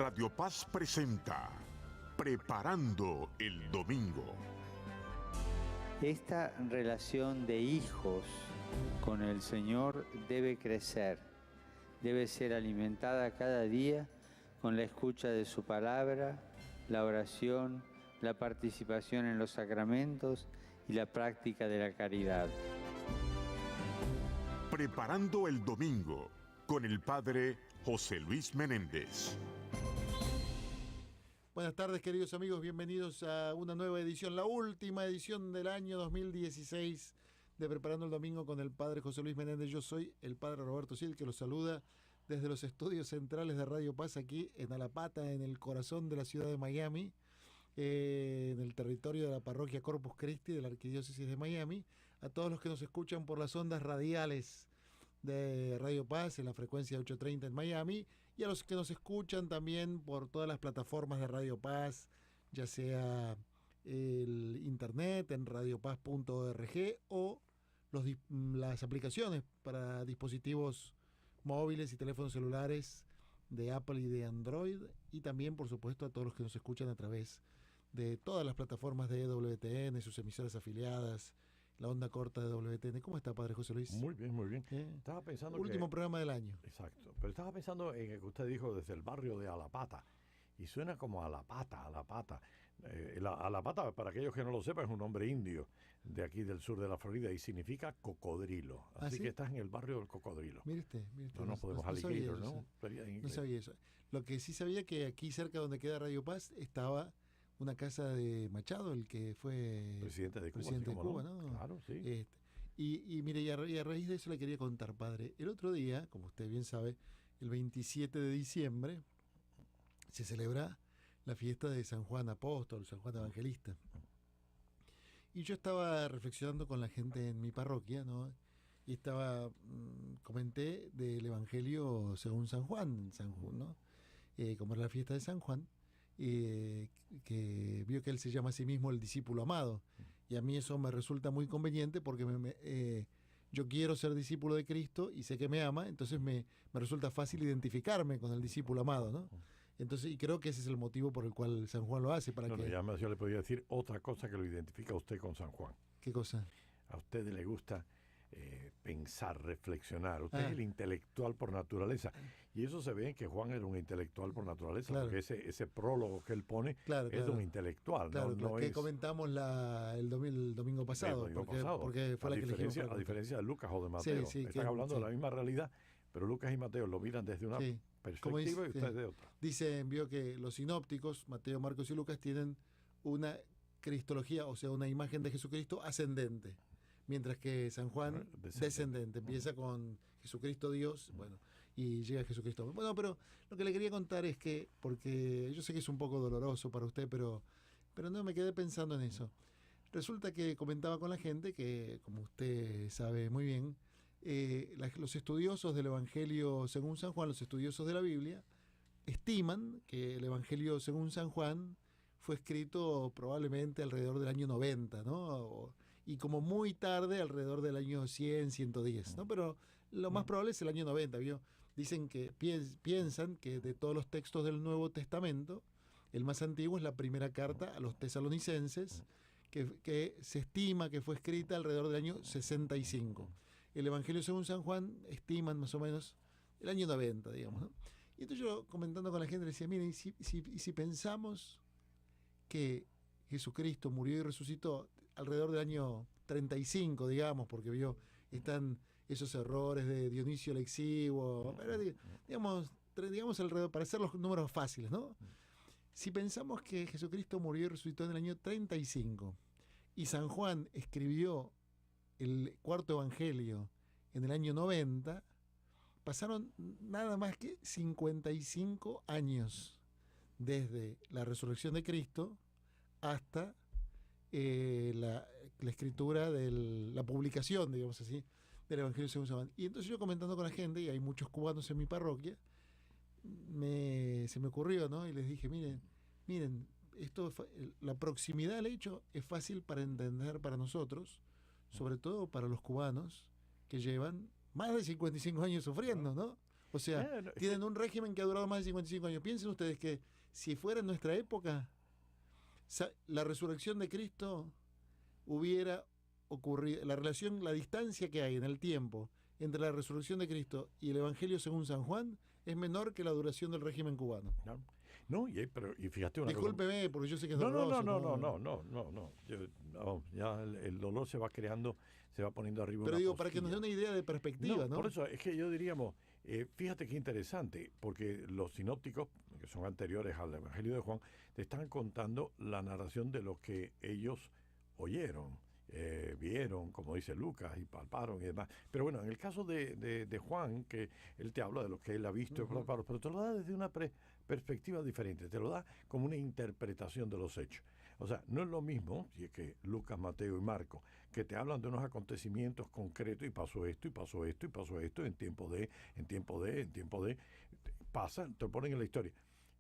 Radio Paz presenta Preparando el Domingo. Esta relación de hijos con el Señor debe crecer, debe ser alimentada cada día con la escucha de su palabra, la oración, la participación en los sacramentos y la práctica de la caridad. Preparando el Domingo con el Padre José Luis Menéndez. Buenas tardes, queridos amigos, bienvenidos a una nueva edición, la última edición del año 2016 de Preparando el Domingo con el Padre José Luis Menéndez. Yo soy el Padre Roberto Cid, que los saluda desde los estudios centrales de Radio Paz, aquí en Alapata, en el corazón de la ciudad de Miami, en el territorio de la parroquia Corpus Christi de la Arquidiócesis de Miami. A todos los que nos escuchan por las ondas radiales de Radio Paz en la frecuencia 830 en Miami, y a los que nos escuchan también por todas las plataformas de Radio Paz, ya sea el internet en radiopaz.org o las aplicaciones para dispositivos móviles y teléfonos celulares de Apple y de Android, y también por supuesto a todos los que nos escuchan a través de todas las plataformas de WTN, sus emisoras afiliadas, la onda corta de WTN. ¿Cómo está, Padre José Luis? Muy bien, muy bien. Estaba pensando Último programa del año. Exacto. Pero estaba pensando en el que usted dijo desde el barrio de Alapata. Y suena como Alapata. Alapata, para aquellos que no lo sepan, es un nombre indio de aquí del sur de la Florida y significa cocodrilo. Así que estás en el barrio del cocodrilo. Mire usted. No podemos alligator, ¿no? No sabía eso. Lo que sí sabía que aquí cerca donde queda Radio Paz estaba una casa de Machado, el que fue presidente de Cuba, ¿no? ¿no? Claro, sí. Y mire, y a raíz de eso le quería contar, padre. El otro día, como usted bien sabe, el 27 de diciembre se celebra la fiesta de San Juan Apóstol, San Juan Evangelista. Y yo estaba reflexionando con la gente en mi parroquia, ¿no? Y comenté del Evangelio según San Juan, ¿no? Como era la fiesta de San Juan, que vio que él se llama a sí mismo el discípulo amado, y a mí eso me resulta muy conveniente porque yo quiero ser discípulo de Cristo y sé que me ama, entonces me resulta fácil identificarme con el discípulo amado, ¿no? Entonces, y creo que ese es el motivo por el cual San Juan lo hace, yo le podría decir otra cosa que lo identifica a usted con San Juan. ¿Qué cosa? A usted le gusta pensar, reflexionar. Usted es el intelectual por naturaleza. Y eso se ve en que Juan era un intelectual por naturaleza, claro. Porque ese prólogo que él pone es de un intelectual. Claro, que comentamos el domingo pasado. Porque fue la que elegimos. A diferencia de Lucas o de Mateo. Están hablando de la misma realidad, pero Lucas y Mateo lo miran desde una perspectiva y usted de otra. Vio que los sinópticos, Mateo, Marcos y Lucas, tienen una cristología, o sea, una imagen de Jesucristo ascendente, mientras que San Juan descendente. Empieza con Jesucristo Dios, y llega a Jesucristo. Bueno, pero lo que le quería contar es que, porque yo sé que es un poco doloroso para usted, pero no me quedé pensando en eso. Resulta que comentaba con la gente que, como usted sabe muy bien, los estudiosos del Evangelio según San Juan, los estudiosos de la Biblia, estiman que el Evangelio según San Juan fue escrito probablemente alrededor del año 90, ¿no? Y como muy tarde, alrededor del año 100, 110, ¿no? Pero lo más probable es el año 90, ¿vio? Dicen que piensan que de todos los textos del Nuevo Testamento, el más antiguo es la primera carta a los tesalonicenses, que se estima que fue escrita alrededor del año 65. El Evangelio según San Juan estiman más o menos el año 90, digamos, ¿no? Y entonces yo, comentando con la gente, le decía, miren, si pensamos que Jesucristo murió y resucitó alrededor del año 35, digamos, porque están esos errores de Dionisio el Exiguo, pero digamos alrededor, para hacer los números fáciles, ¿no? Si pensamos que Jesucristo murió y resucitó en el año 35 y San Juan escribió el cuarto evangelio en el año 90, pasaron nada más que 55 años desde la resurrección de Cristo hasta la escritura la publicación, digamos así, del Evangelio según San Juan. Y entonces yo, comentando con la gente, y hay muchos cubanos en mi parroquia, se me ocurrió, ¿no? Y les dije, miren, la proximidad al hecho es fácil para entender para nosotros, sobre todo para los cubanos que llevan más de 55 años sufriendo, ¿no? O sea, tienen un régimen que ha durado más de 55 años. Piensen ustedes que si fuera en nuestra época, la resurrección de Cristo hubiera ocurrido, la distancia que hay en el tiempo entre la resurrección de Cristo y el Evangelio según San Juan es menor que la duración del régimen cubano. No, y fíjate una Discúlpeme, porque yo sé que es doloroso. No. Ya el dolor se va creando, se va poniendo arriba. Pero digo, para que nos dé una idea de perspectiva, ¿no? Por eso es que yo diríamos, fíjate qué interesante, porque los sinópticos, que son anteriores al Evangelio de Juan, te están contando la narración de lo que ellos oyeron, vieron, como dice Lucas, y palparon y demás. Pero bueno, en el caso de Juan, que él te habla de lo que él ha visto, pero te lo da desde una perspectiva diferente, te lo da como una interpretación de los hechos. O sea, no es lo mismo, si es que Lucas, Mateo y Marcos, que te hablan de unos acontecimientos concretos, y pasó esto, y pasó esto, y pasó esto, en tiempo de, pasa, te ponen en la historia.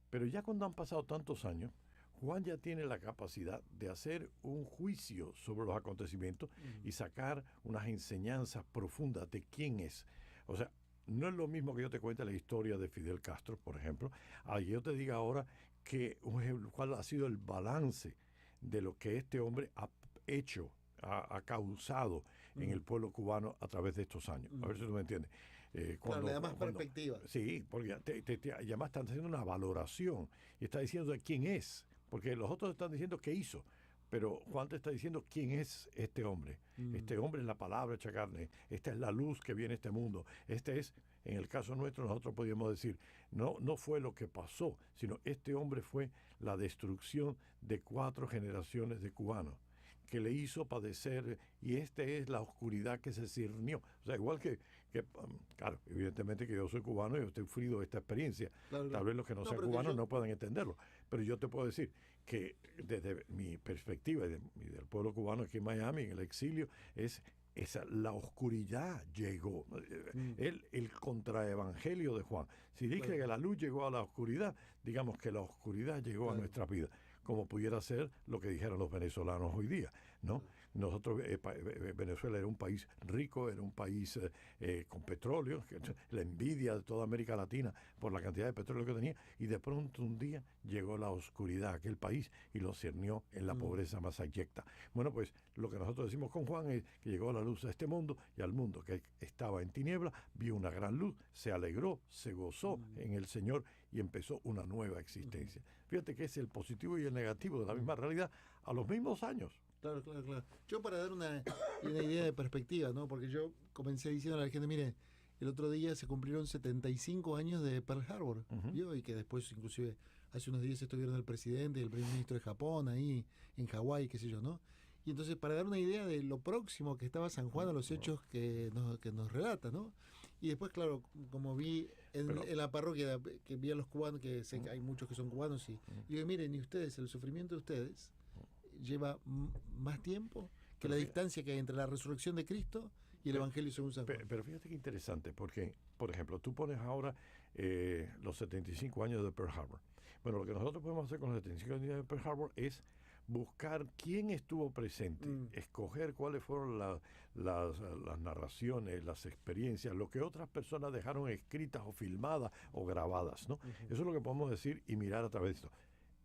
Pero ya cuando han pasado tantos años, Juan ya tiene la capacidad de hacer un juicio sobre los acontecimientos y sacar unas enseñanzas profundas de quién es. O sea, no es lo mismo que yo te cuente la historia de Fidel Castro, por ejemplo, a que yo te diga ahora cuál ha sido el balance de lo que este hombre ha hecho, ha causado en el pueblo cubano a través de estos años. A ver si tú me entiendes. Claro, le da más perspectiva. Sí, porque además están haciendo una valoración y está diciendo de quién es, porque los otros están diciendo qué hizo, pero Juan te está diciendo quién es este hombre. Este hombre es la palabra hecha carne, esta es la luz que viene a este mundo, este es, en el caso nuestro, nosotros podríamos decir, no fue lo que pasó, sino este hombre fue la destrucción de 4 generaciones de cubanos, que le hizo padecer, y esta es la oscuridad que se cirnió. O sea, igual que claro, evidentemente que yo soy cubano y yo estoy sufrido de esta experiencia. Claro. Tal vez los que no sean cubanos no puedan entenderlo, pero yo te puedo decir que desde mi perspectiva y del pueblo cubano aquí en Miami, en el exilio, la oscuridad llegó. El contraevangelio de Juan. Si dice que la luz llegó a la oscuridad, digamos que la oscuridad llegó a nuestra vida, como pudiera ser lo que dijeron los venezolanos hoy día, ¿no? Nosotros, Venezuela era un país rico, era un país con petróleo, la envidia de toda América Latina por la cantidad de petróleo que tenía, y de pronto un día llegó la oscuridad a aquel país y lo cernió en la pobreza más abyecta. Bueno, pues lo que nosotros decimos con Juan es que llegó la luz a este mundo, y al mundo que estaba en tiniebla vio una gran luz, se alegró, se gozó en el Señor y empezó una nueva existencia. Fíjate que es el positivo y el negativo de la misma realidad a los mismos años. Claro. Yo, para dar una idea de perspectiva, ¿no? Porque yo comencé diciendo a la gente, mire, el otro día se cumplieron 75 años de Pearl Harbor, ¿vio? Y que después, inclusive, hace unos días estuvieron el presidente y el primer ministro de Japón ahí, en Hawái, qué sé yo, ¿no? Y entonces, para dar una idea de lo próximo que estaba San Juan a los hechos que nos relata, ¿no? Y después, claro, como vi en la parroquia, que vi a los cubanos, que sé que hay muchos que son cubanos, y digo, miren, y ustedes, el sufrimiento de ustedes lleva más tiempo que la distancia que hay entre la resurrección de Cristo y el Evangelio según San Juan. Pero fíjate qué interesante, porque, por ejemplo, tú pones ahora los 75 años de Pearl Harbor. Bueno, lo que nosotros podemos hacer con los 75 años de Pearl Harbor es buscar quién estuvo presente, escoger cuáles fueron las narraciones, las experiencias, lo que otras personas dejaron escritas o filmadas o grabadas, ¿no? Eso es lo que podemos decir y mirar a través de esto.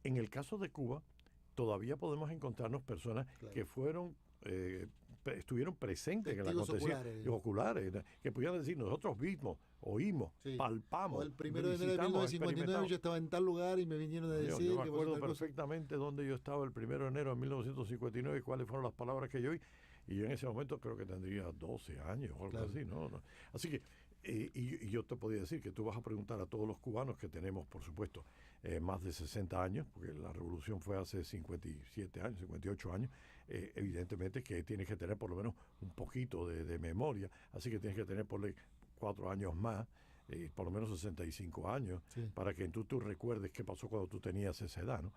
En el caso de Cuba, todavía podemos encontrarnos personas que estuvieron presentes en el acontecimiento, oculares, que pudieran decir, nosotros vimos, oímos, palpamos. O el 1 de enero de 1959 yo estaba en tal lugar y me vinieron a decir... Yo me acuerdo perfectamente dónde yo estaba el 1 de enero de 1959 y cuáles fueron las palabras que yo oí. Y yo en ese momento creo que tendría 12 años o algo así, ¿no? Así que, y yo te podía decir que tú vas a preguntar a todos los cubanos que tenemos, por supuesto, más de 60 años, porque la revolución fue hace 57 años, 58 años, evidentemente que tienes que tener por lo menos un poquito de memoria, así que tienes que tener por 4 años más, por lo menos 65 años, para que tú recuerdes qué pasó cuando tú tenías esa edad, ¿no?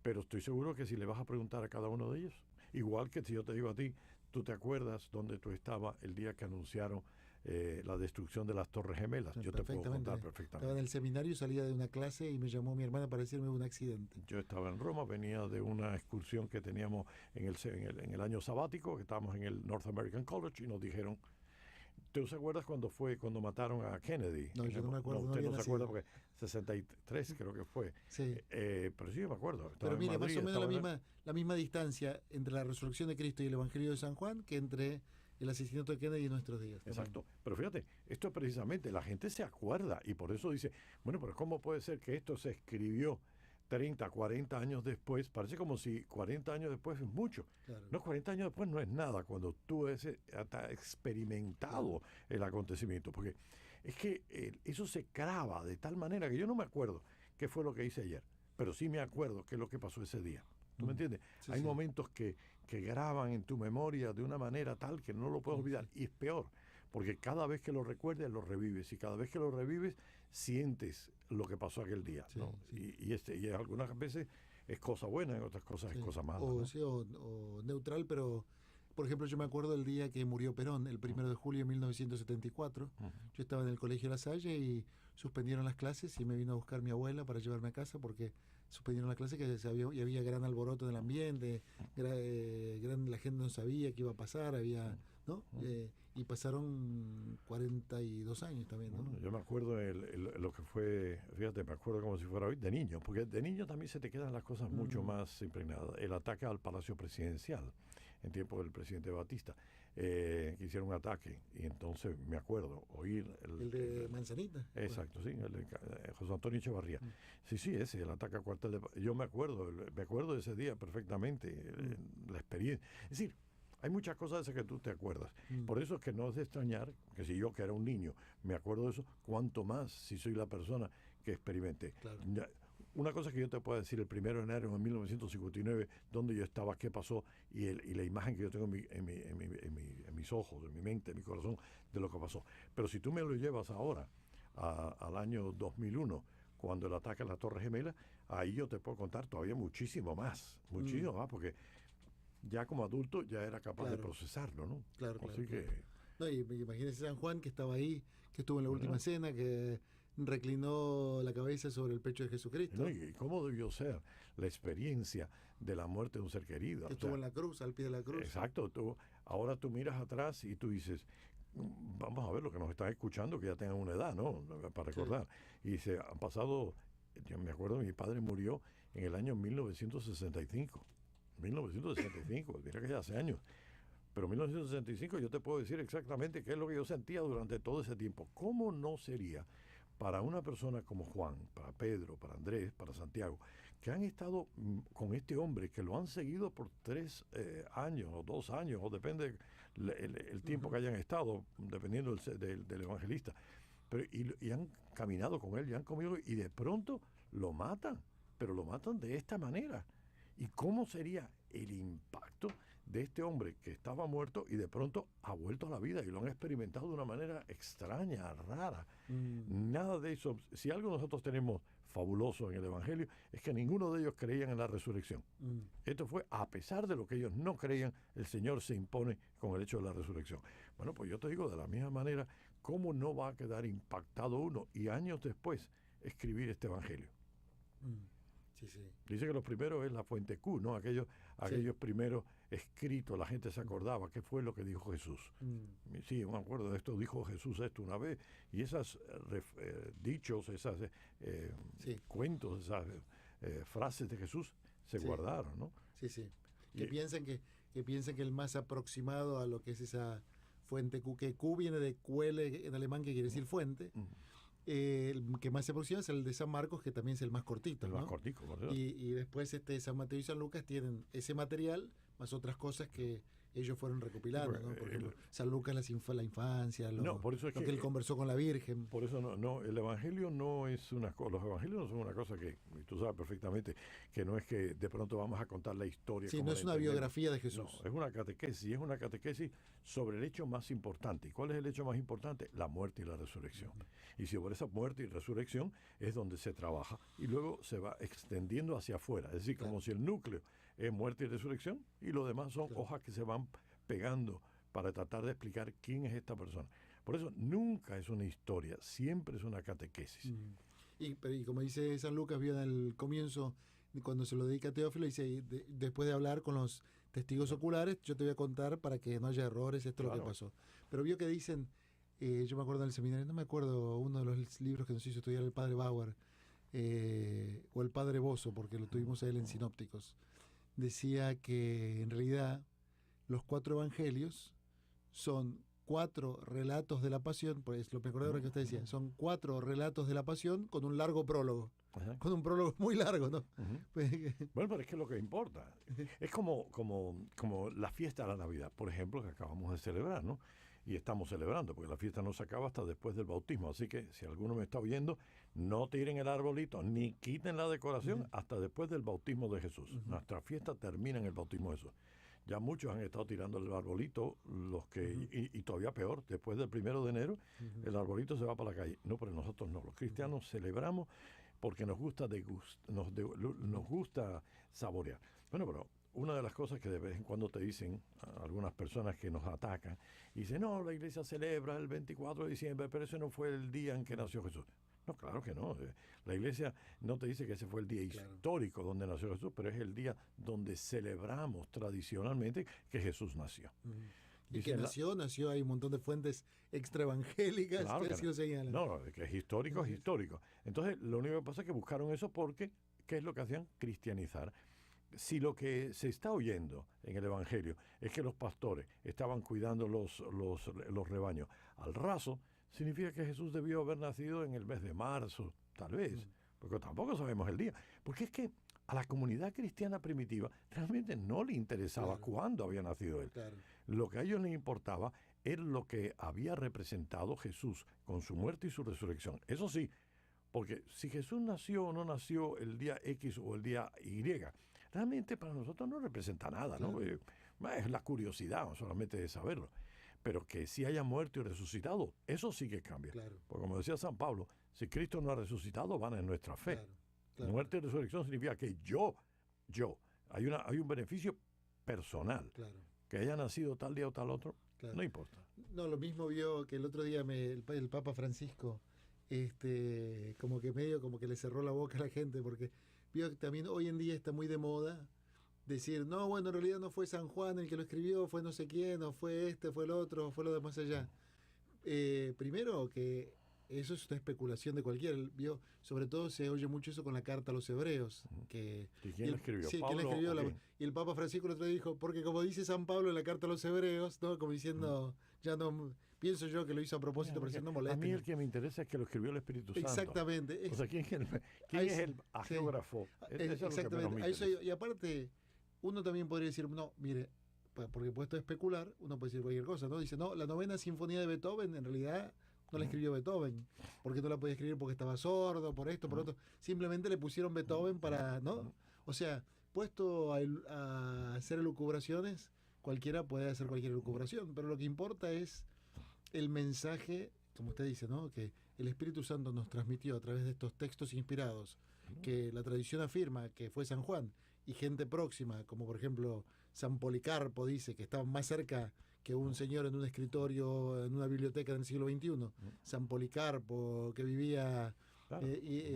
Pero estoy seguro que si le vas a preguntar a cada uno de ellos, igual que si yo te digo a ti, tú te acuerdas dónde tú estabas el día que anunciaron la destrucción de las Torres Gemelas. Yo te puedo contar perfectamente. Estaba en el seminario, salía de una clase y me llamó mi hermana para decirme un accidente. Yo estaba en Roma, venía de una excursión que teníamos en el año sabático, que estábamos en el North American College, y nos dijeron, ¿Tú se acuerdas cuando mataron a Kennedy? No, yo no me acuerdo. Usted no se acuerda porque 63 creo que fue. Sí. Pero sí, yo me acuerdo. Pero mire, más o menos la misma distancia entre la resurrección de Cristo y el Evangelio de San Juan que entre el asesinato de Kennedy en nuestros días. Exacto. Pero fíjate, esto es precisamente, la gente se acuerda y por eso dice, bueno, pero ¿cómo puede ser que esto se escribió 30, 40 años después? Parece como si 40 años después es mucho. Claro. No, 40 años después no es nada cuando tú has experimentado el acontecimiento. Porque es que eso se graba de tal manera que yo no me acuerdo qué fue lo que hice ayer, pero sí me acuerdo qué es lo que pasó ese día. ¿Tú me entiendes? Sí, Hay sí. momentos que graban en tu memoria de una manera tal que no lo puedes olvidar. Y es peor, porque cada vez que lo recuerdes, lo revives. Y cada vez que lo revives, sientes lo que pasó aquel día. Sí, ¿no? sí. Y algunas veces es cosa buena, en otras cosas es cosa mala. O, ¿no? sí, o neutral, pero por ejemplo yo me acuerdo del día que murió Perón, el 1 de julio de 1974. Yo estaba en el colegio La Salle y suspendieron las clases y me vino a buscar mi abuela para llevarme a casa porque suspendieron la clase y había gran alboroto en el ambiente, la gente no sabía qué iba a pasar, ¿no? Y pasaron 42 años también, ¿no? Bueno, yo me acuerdo lo que fue, fíjate, me acuerdo como si fuera hoy, de niño, porque de niño también se te quedan las cosas mucho más impregnadas. El ataque al Palacio Presidencial en tiempo del presidente Batista, que hicieron un ataque, y entonces me acuerdo oír... El de Manzanita. Exacto, sí, el de José Antonio Echevarría. Sí, ese, el ataque al cuartel yo me acuerdo de ese día perfectamente, la experiencia. Es decir, hay muchas cosas de esas que tú te acuerdas. Por eso es que no es de extrañar que si yo, que era un niño, me acuerdo de eso, cuanto más si soy la persona que experimenté. Claro. Una cosa que yo te puedo decir, el 1 de enero de 1959, dónde yo estaba, qué pasó, y la imagen que yo tengo en mis ojos, en mi mente, en mi corazón, de lo que pasó. Pero si tú me lo llevas ahora, al año 2001, cuando el ataque a la Torre Gemela, ahí yo te puedo contar todavía muchísimo más, porque ya como adulto ya era capaz de procesarlo, ¿no? Claro, Así que... No, y imagínese San Juan que estaba ahí, que estuvo en la última cena, que reclinó la cabeza sobre el pecho de Jesucristo. ¿No? ¿Y cómo debió ser la experiencia de la muerte de un ser querido? Que estuvo en la cruz, al pie de la cruz. Exacto. Ahora tú miras atrás y tú dices, vamos a ver lo que nos están escuchando, que ya tengan una edad, ¿no? Para recordar. Sí. Y se han pasado, yo me acuerdo, mi padre murió en el año 1965. 1965, mira que ya hace años. Pero en 1965 yo te puedo decir exactamente qué es lo que yo sentía durante todo ese tiempo. ¿Cómo no sería para una persona como Juan, para Pedro, para Andrés, para Santiago, que han estado con este hombre, que lo han seguido por 3 años o 2 años, o depende el tiempo que hayan estado, dependiendo del evangelista, pero y han caminado con él, y han comido, y de pronto lo matan, pero lo matan de esta manera? ¿Y cómo sería el impacto de este hombre que estaba muerto y de pronto ha vuelto a la vida y lo han experimentado de una manera extraña, rara? Nada de eso. Si algo nosotros tenemos fabuloso en el Evangelio es que ninguno de ellos creían en la resurrección. Esto fue, a pesar de lo que ellos no creían, el Señor se impone con el hecho de la resurrección. Bueno, pues yo te digo, de la misma manera, ¿cómo no va a quedar impactado uno y años después escribir este Evangelio? Sí, sí. Dice que los primeros es la fuente Q, ¿no? Aquellos primeros escritos, la gente se acordaba qué fue lo que dijo Jesús. Sí, yo me acuerdo de esto, dijo Jesús esto una vez, y esas dichos, esas cuentos, esas frases de Jesús se guardaron, ¿no? Sí, sí. Que piensen que el más aproximado a lo que es esa fuente Q, que Q viene de Quelle en alemán, que quiere decir fuente. El que más se aproxima es el de San Marcos, que también es el más cortito. El ¿no? más cortico, y después San Mateo y San Lucas tienen ese material, más otras cosas que ellos fueron recopilando, ¿no? Por ejemplo, San Lucas la infancia, por eso es lo que él conversó con la Virgen. Por eso el Evangelio no es una cosa, los Evangelios no son una cosa que, tú sabes perfectamente, que no es que de pronto vamos a contar la historia. Sí, no es una biografía de Jesús. No, es una catequesis sobre el hecho más importante. ¿Y cuál es el hecho más importante? La muerte y la resurrección. Y sobre esa muerte y resurrección es donde se trabaja y luego se va extendiendo hacia afuera. Es decir, como si el núcleo es muerte y resurrección y lo demás son hojas que se van pegando para tratar de explicar quién es esta persona. Por eso nunca es una historia, siempre es una catequesis. Y como dice San Lucas, vio en el comienzo, cuando se lo dedica a Teófilo, dice, después de hablar con los testigos oculares, yo te voy a contar para que no haya errores, esto es lo que pasó. Pero vio que dicen, yo me acuerdo del seminario, no me acuerdo, uno de los libros que nos hizo estudiar el padre Bauer, o el padre Bozo, porque lo tuvimos a él en Sinópticos, decía que en realidad los 4 evangelios son 4 relatos de la pasión, pues lo me acordé ahora que usted decía, son 4 relatos de la pasión con un largo prólogo. Ajá. Con un prólogo muy largo, ¿no? Bueno, pero es que es lo que importa. Es como la fiesta de la Navidad, por ejemplo, que acabamos de celebrar, ¿no? Y estamos celebrando, porque la fiesta no se acaba hasta después del bautismo. Así que si alguno me está oyendo, no tiren el arbolito, ni quiten la decoración hasta después del bautismo de Jesús. Nuestra fiesta termina en el bautismo de Jesús. Ya muchos han estado tirando el arbolito, los que y todavía peor, después del 1 de enero, el arbolito se va para la calle. No, pero nosotros no. Los cristianos celebramos porque nos gusta nos gusta saborear. Bueno, pero una de las cosas que de vez en cuando te dicen algunas personas que nos atacan, y dicen, no, la iglesia celebra el 24 de diciembre, pero ese no fue el día en que nació Jesús. No, claro que no. La iglesia no te dice que ese fue el día histórico donde nació Jesús, pero es el día donde celebramos tradicionalmente que Jesús nació. Y que nació, hay un montón de fuentes extraevangélicas que así lo señalan. No, que es histórico, es histórico. Entonces, lo único que pasa es que buscaron eso porque, ¿qué es lo que hacían? Cristianizar. Si lo que se está oyendo en el Evangelio es que los pastores estaban cuidando los rebaños al raso, significa que Jesús debió haber nacido en el mes de marzo, tal vez, porque tampoco sabemos el día. Porque es que a la comunidad cristiana primitiva realmente no le interesaba cuándo había nacido él. Claro. Lo que a ellos les importaba era lo que había representado Jesús con su muerte y su resurrección. Eso sí, porque si Jesús nació o no nació el día X o el día Y, realmente para nosotros no representa nada, ¿no? Es la curiosidad solamente de saberlo. Pero que si haya muerto y resucitado, eso sí que cambia. Claro. Porque como decía San Pablo, si Cristo no ha resucitado, van en nuestra fe. Claro. Muerte y resurrección significa que hay un beneficio personal. Claro. Que haya nacido tal día o tal otro, no importa. No, lo mismo vio que el otro día el Papa Francisco, como que le cerró la boca a la gente, porque vio que también hoy en día está muy de moda decir, no, bueno, en realidad no fue San Juan el que lo escribió, fue no sé quién, o fue fue el otro, o fue lo de más allá. Primero que eso es una especulación de cualquiera. Sobre todo se oye mucho eso con la carta a los hebreos. ¿Y quién la escribió? Sí, ¿quién la escribió? Y el Papa Francisco el otro día dijo, porque como dice San Pablo en la carta a los hebreos, ¿no? Como diciendo, ya no... Pienso yo que lo hizo a propósito, pero si no molesta. A mí el que me interesa es que lo escribió el Espíritu Santo. Exactamente. O sea, ¿quién es el agiógrafo? Exactamente. Y aparte, uno también podría decir, no, mire, porque puesto a especular, uno puede decir cualquier cosa, ¿no? Dice, no, la 9ª sinfonía de Beethoven, en realidad, no la escribió Beethoven, porque no la podía escribir porque estaba sordo, por esto, por otro. Simplemente le pusieron Beethoven para, ¿no? O sea, puesto a hacer elucubraciones, cualquiera puede hacer cualquier elucubración, pero lo que importa es el mensaje, como usted dice, ¿no? Que el Espíritu Santo nos transmitió a través de estos textos inspirados, que la tradición afirma que fue San Juan, y gente próxima, como por ejemplo San Policarpo dice que estaba más cerca que un señor en un escritorio, en una biblioteca del siglo XXI, San Policarpo, que vivía,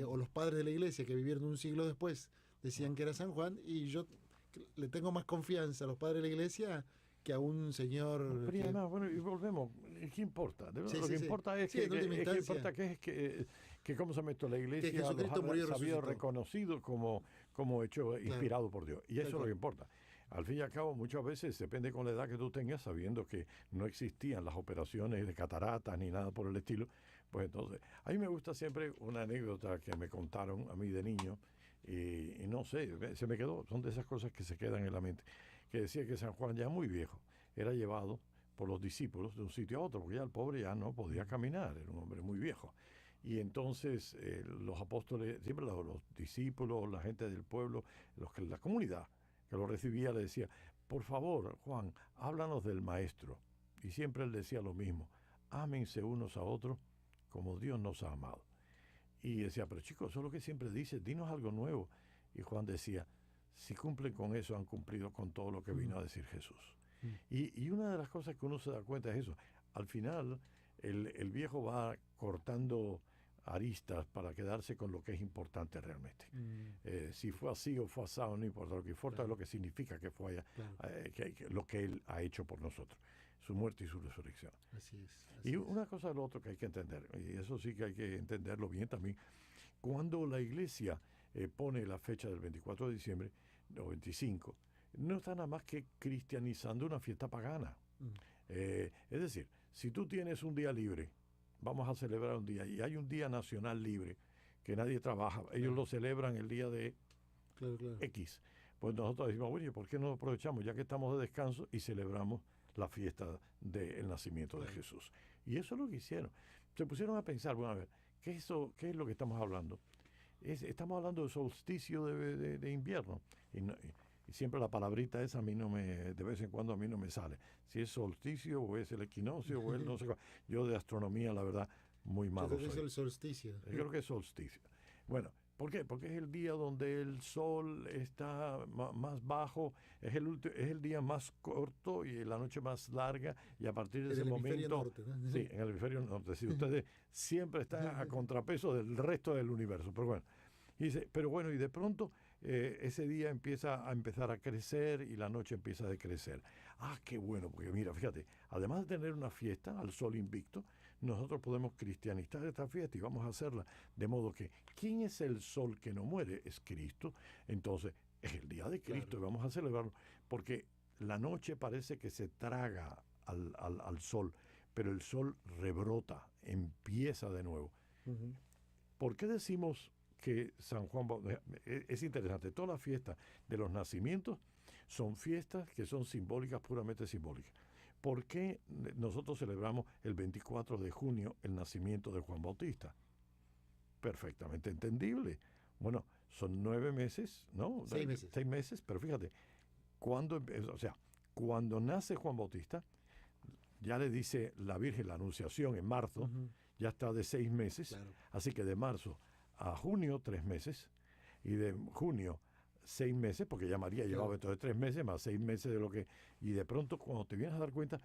o los padres de la iglesia que vivieron un siglo después, decían que era San Juan, y yo le tengo más confianza a los padres de la iglesia que a un señor... Pero además, bueno, y volvemos, ¿qué importa? Lo que importa es que ¿cómo se llama esto? La iglesia los ha sabido reconocido como hecho inspirado por Dios. Y eso es lo que importa. Al fin y al cabo, muchas veces, depende con la edad que tú tengas, sabiendo que no existían las operaciones de cataratas ni nada por el estilo, pues entonces, a mí me gusta siempre una anécdota que me contaron a mí de niño, y no sé, se me quedó, son de esas cosas que se quedan en la mente, que decía que San Juan, ya muy viejo, era llevado por los discípulos de un sitio a otro, porque ya el pobre ya no podía caminar, era un hombre muy viejo. Y entonces los apóstoles, siempre los discípulos, la gente del pueblo, la comunidad que lo recibía, le decía, por favor, Juan, háblanos del maestro. Y siempre él decía lo mismo, ámense unos a otros como Dios nos ha amado. Y decía, pero chicos, eso es lo que siempre dice, dinos algo nuevo. Y Juan decía, si cumplen con eso, han cumplido con todo lo que vino a decir Jesús. Y una de las cosas que uno se da cuenta es eso. Al final, el viejo va cortando aristas para quedarse con lo que es importante realmente. Si fue así o fue asado, no importa. Lo que importa es lo que significa que fue allá, lo que él ha hecho por nosotros. su muerte y su resurrección. Así es. Y una cosa lo otro que hay que entender, y eso sí que hay que entenderlo bien también, cuando la iglesia pone la fecha del 24 de diciembre o 25, no está nada más que cristianizando una fiesta pagana. Es decir, si tú tienes un día libre, vamos a celebrar un día, y hay un día nacional libre, que nadie trabaja, ellos lo celebran el día de X. Pues nosotros decimos, oye, ¿por qué no aprovechamos ya que estamos de descanso y celebramos la fiesta del nacimiento de Jesús? Y eso es lo que hicieron. Se pusieron a pensar, bueno, a ver, ¿qué es lo que estamos hablando? Estamos hablando de solsticio de invierno. Y siempre la palabrita esa a mí de vez en cuando a mí no me sale. Si es solsticio o es el equinoccio o el no sé cuál. Yo de astronomía, la verdad, muy malo. Yo creo que es el solsticio. Yo creo que es solsticio. Bueno, ¿por qué? Porque es el día donde el sol está más bajo, es el día más corto y la noche más larga, y a partir de ese momento... Norte, ¿no? Sí, en el hemisferio norte. Si ustedes siempre están a contrapeso del resto del universo. Pero bueno, y de pronto ese día empieza a crecer y la noche empieza a decrecer. Ah, qué bueno, porque mira, fíjate, además de tener una fiesta al sol invicto, nosotros podemos cristianizar esta fiesta y vamos a hacerla de modo que, ¿quién es el sol que no muere? Es Cristo. Entonces, es el día de Cristo y vamos a celebrarlo, porque la noche parece que se traga al sol, pero el sol rebrota, empieza de nuevo. ¿Por qué decimos que San Juan Bautista? Es interesante, todas las fiestas de los nacimientos son fiestas que son simbólicas, puramente simbólicas. ¿Por qué nosotros celebramos el 24 de junio el nacimiento de Juan Bautista? Perfectamente entendible. Bueno, son 9 meses, ¿no? 6 meses. 6 meses, pero fíjate, cuando nace Juan Bautista, ya le dice la Virgen la Anunciación en marzo, ya está de 6 meses, claro. Así que de marzo a junio 3 meses, y de junio 6 meses, porque ya María llevaba entonces 3 meses más 6 meses de lo que... Y de pronto, cuando te vienes a dar cuenta,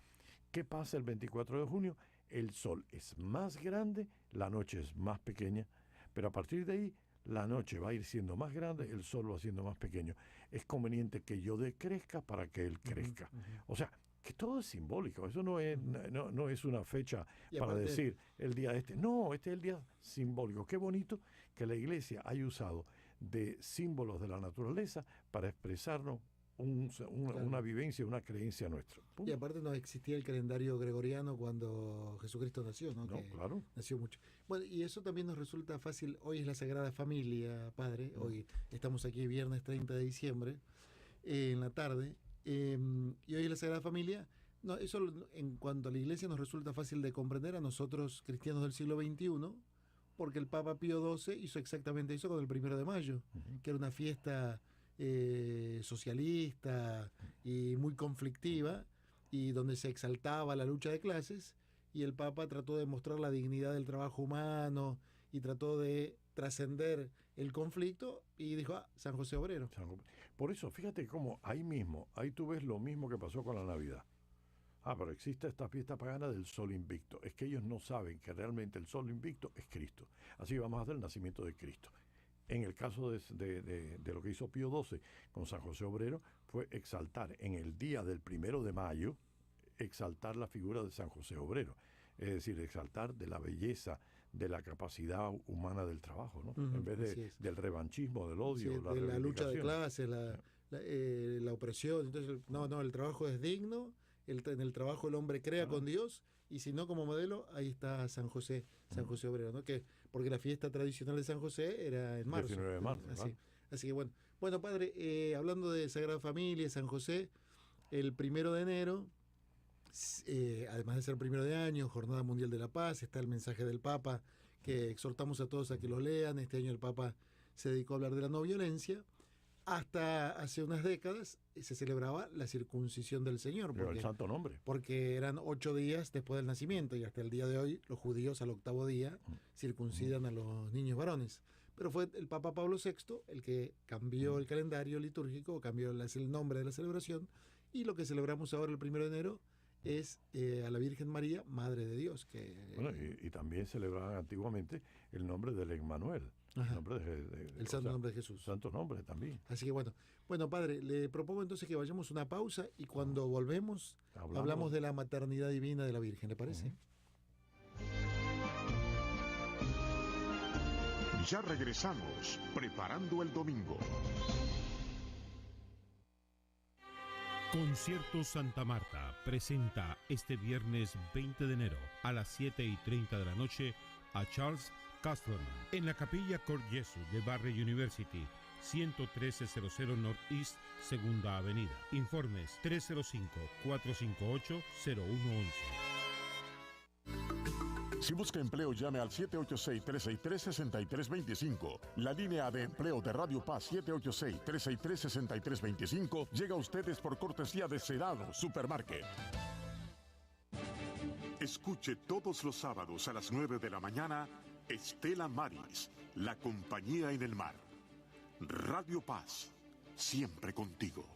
¿qué pasa el 24 de junio? El sol es más grande, la noche es más pequeña, pero a partir de ahí la noche va a ir siendo más grande, el sol va siendo más pequeño. Es conveniente que yo decrezca para que él crezca. O sea, que todo es simbólico, eso no es una fecha para decir el día este. No, este es el día simbólico. Qué bonito que la iglesia haya usado de símbolos de la naturaleza para expresarnos una vivencia, una creencia nuestra. Y aparte no existía el calendario gregoriano cuando Jesucristo nació, ¿no? Que claro. Nació mucho. Bueno, y eso también nos resulta fácil. Hoy es la Sagrada Familia, Padre. Hoy estamos aquí viernes 30 de diciembre, en la tarde. Y hoy es la Sagrada Familia. No, eso en cuanto a la iglesia nos resulta fácil de comprender a nosotros cristianos del siglo XXI, porque el Papa Pío XII hizo exactamente eso con el 1 de mayo, que era una fiesta socialista y muy conflictiva, y donde se exaltaba la lucha de clases, y el Papa trató de mostrar la dignidad del trabajo humano y trató de trascender el conflicto y dijo, San José Obrero. Por eso, fíjate cómo ahí tú ves lo mismo que pasó con la Navidad. Pero existe esta fiesta pagana del sol invicto. Es que ellos no saben que realmente el sol invicto es Cristo. Así que vamos a hacer el nacimiento de Cristo. En el caso de lo que hizo Pío XII con San José Obrero, fue exaltar en el día del 1 de mayo, exaltar la figura de San José Obrero. Es decir, exaltar de la belleza, de la capacidad humana del trabajo, ¿no? En vez del revanchismo, del odio, de la lucha de clases, la opresión. Entonces, el trabajo es digno. En el trabajo el hombre crea con Dios, y si no, como modelo, ahí está San José Obrero, ¿no? Porque la fiesta tradicional de San José era en marzo. 19 de marzo. Así que bueno, padre, hablando de Sagrada Familia, San José, el 1 de enero, además de ser 1 de año, Jornada Mundial de la Paz, está el mensaje del Papa, que exhortamos a todos a que lo lean. Este año el Papa se dedicó a hablar de la no violencia. Hasta hace unas décadas se celebraba la circuncisión del Señor. Pero el santo nombre. Porque eran 8 días después del nacimiento, y hasta el día de hoy los judíos al 8º día circuncidan a los niños varones. Pero fue el Papa Pablo VI el que cambió el calendario litúrgico, cambió el nombre de la celebración, y lo que celebramos ahora el 1 de enero es a la Virgen María, Madre de Dios. Y también celebraban antiguamente el nombre del Emmanuel. el nombre el santo nombre de Jesús. Santo nombre también. Así que bueno, padre, le propongo entonces que vayamos a una pausa y cuando volvemos hablamos de la maternidad divina de la Virgen, ¿le parece? Ya regresamos, preparando el domingo. Concierto Santa Marta presenta este viernes 20 de enero a las 7:30 de la noche a Charles Castleman en la Capilla Cor Jesu de Barre University, 11300 Northeast, Segunda Avenida. Informes 305-458-0111. Si busca empleo, llame al 786-363-6325. La línea de empleo de Radio Paz 786-363-6325 llega a ustedes por cortesía de Sedano Supermarket. Escuche todos los sábados a las 9 de la mañana Estela Maris, La Compañía en el Mar. Radio Paz, siempre contigo.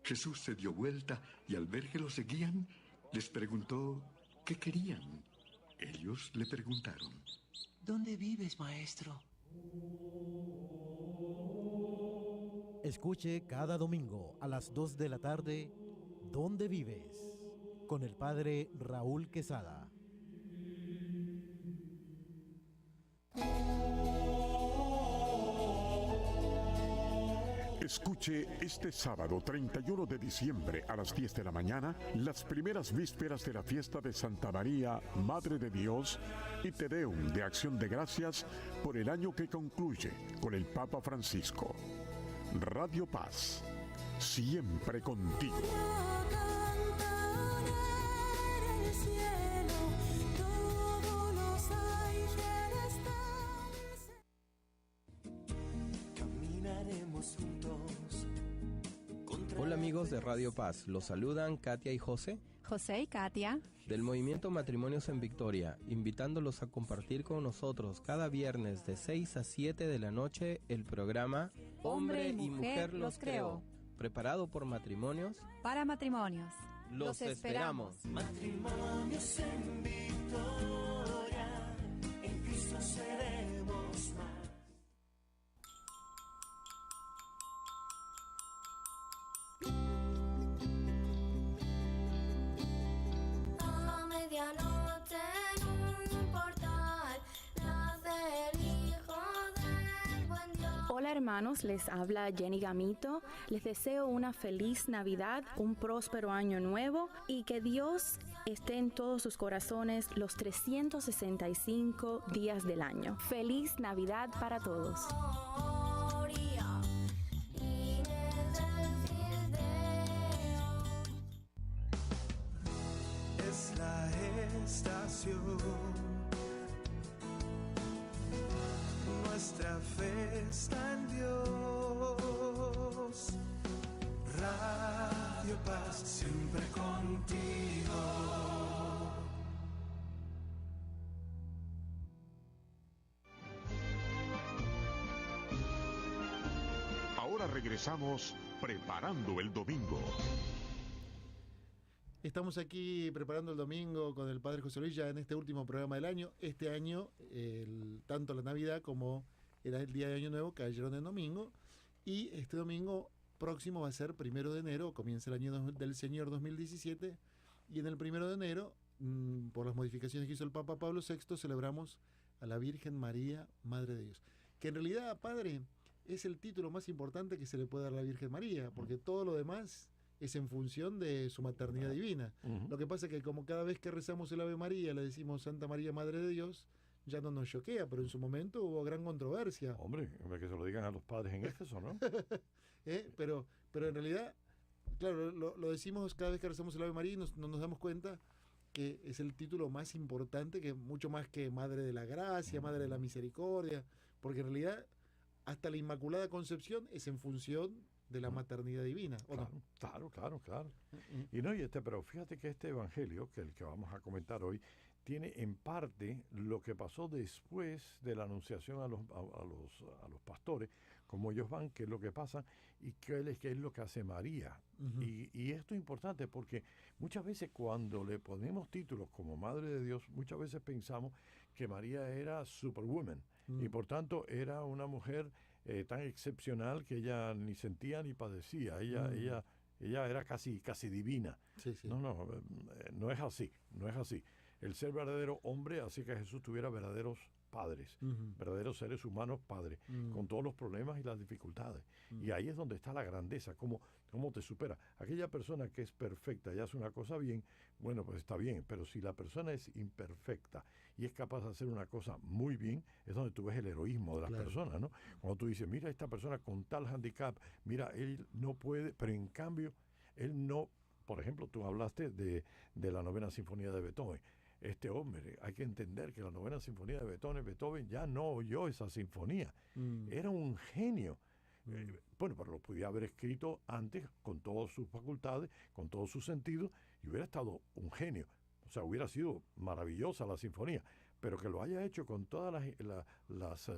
Jesús se dio vuelta y al ver que lo seguían, les preguntó qué querían. Ellos le preguntaron: ¿Dónde vives, maestro? Escuche cada domingo a las 2 de la tarde, ¿Dónde vives? Con el padre Raúl Quesada. Escuche este sábado 31 de diciembre a las 10 de la mañana las primeras vísperas de la fiesta de Santa María, Madre de Dios, y Te Deum de Acción de Gracias por el año que concluye con el Papa Francisco. Radio Paz, siempre contigo. Hola amigos de Radio Paz, los saludan Katia y José. José y Katia. Del Movimiento Matrimonios en Victoria, invitándolos a compartir con nosotros cada viernes de 6 a 7 de la noche el programa Hombre y Mujer los creó. Preparado por Matrimonios. Para matrimonios. Los esperamos. Matrimonios en Victoria, en Cristo seremos más. A medianoche en un portal nace el Hijo del buen Dios. Hola hermanos, les habla Jenny Gamito. Les deseo una feliz Navidad, un próspero año nuevo y que Dios esté en todos sus corazones los 365 días del año. Feliz Navidad para todos. Es la estación, nuestra fe está en Dios. Radio Paz, siempre contigo. Ahora regresamos preparando el domingo. Estamos aquí preparando el domingo con el Padre José Luis ya en este último programa del año. Este año, tanto la Navidad como el día de Año Nuevo cayeron en domingo. Y este domingo próximo va a ser 1 de enero, comienza el año del Señor 2017. Y en el 1 de enero, por las modificaciones que hizo el Papa Pablo VI, celebramos a la Virgen María, Madre de Dios. Que en realidad, Padre, es el título más importante que se le puede dar a la Virgen María, porque todo lo demás es en función de su maternidad divina. Lo que pasa es que como cada vez que rezamos el Ave María le decimos Santa María, Madre de Dios, ya no nos choquea, pero en su momento hubo gran controversia. Hombre, que se lo digan a los padres en Éfeso, ¿no? Pero en realidad, claro, lo decimos cada vez que rezamos el Ave María y no nos damos cuenta que es el título más importante, que mucho más que Madre de la Gracia, Madre de la Misericordia, porque en realidad hasta la Inmaculada Concepción es en función de la maternidad divina. Claro. Pero fíjate que este evangelio, que el que vamos a comentar hoy, tiene en parte lo que pasó después de la anunciación a los pastores, cómo ellos van, qué es lo que pasa y qué es lo que hace María. Y esto es importante porque muchas veces cuando le ponemos títulos como Madre de Dios, muchas veces pensamos que María era superwoman y por tanto era una mujer tan excepcional que ella ni sentía ni padecía. Ella era casi divina. Sí, sí. No es así, no es así. El ser verdadero hombre hace que Jesús tuviera verdaderos padres, verdaderos seres humanos padres, con todos los problemas y las dificultades. Y ahí es donde está la grandeza, cómo te supera. Aquella persona que es perfecta y hace una cosa bien, bueno, pues está bien, pero si la persona es imperfecta y es capaz de hacer una cosa muy bien, es donde tú ves el heroísmo de las personas, ¿no? Cuando tú dices, mira, esta persona con tal handicap, mira, él no puede, pero en cambio, él no, por ejemplo, tú hablaste de la novena sinfonía de Beethoven. Este hombre, hay que entender que la novena sinfonía de Beethoven ya no oyó esa sinfonía. Era un genio. Bueno, pero lo podía haber escrito antes con todas sus facultades, con todos sus sentidos, y hubiera estado un genio. O sea, hubiera sido maravillosa la sinfonía, pero que lo haya hecho con todas las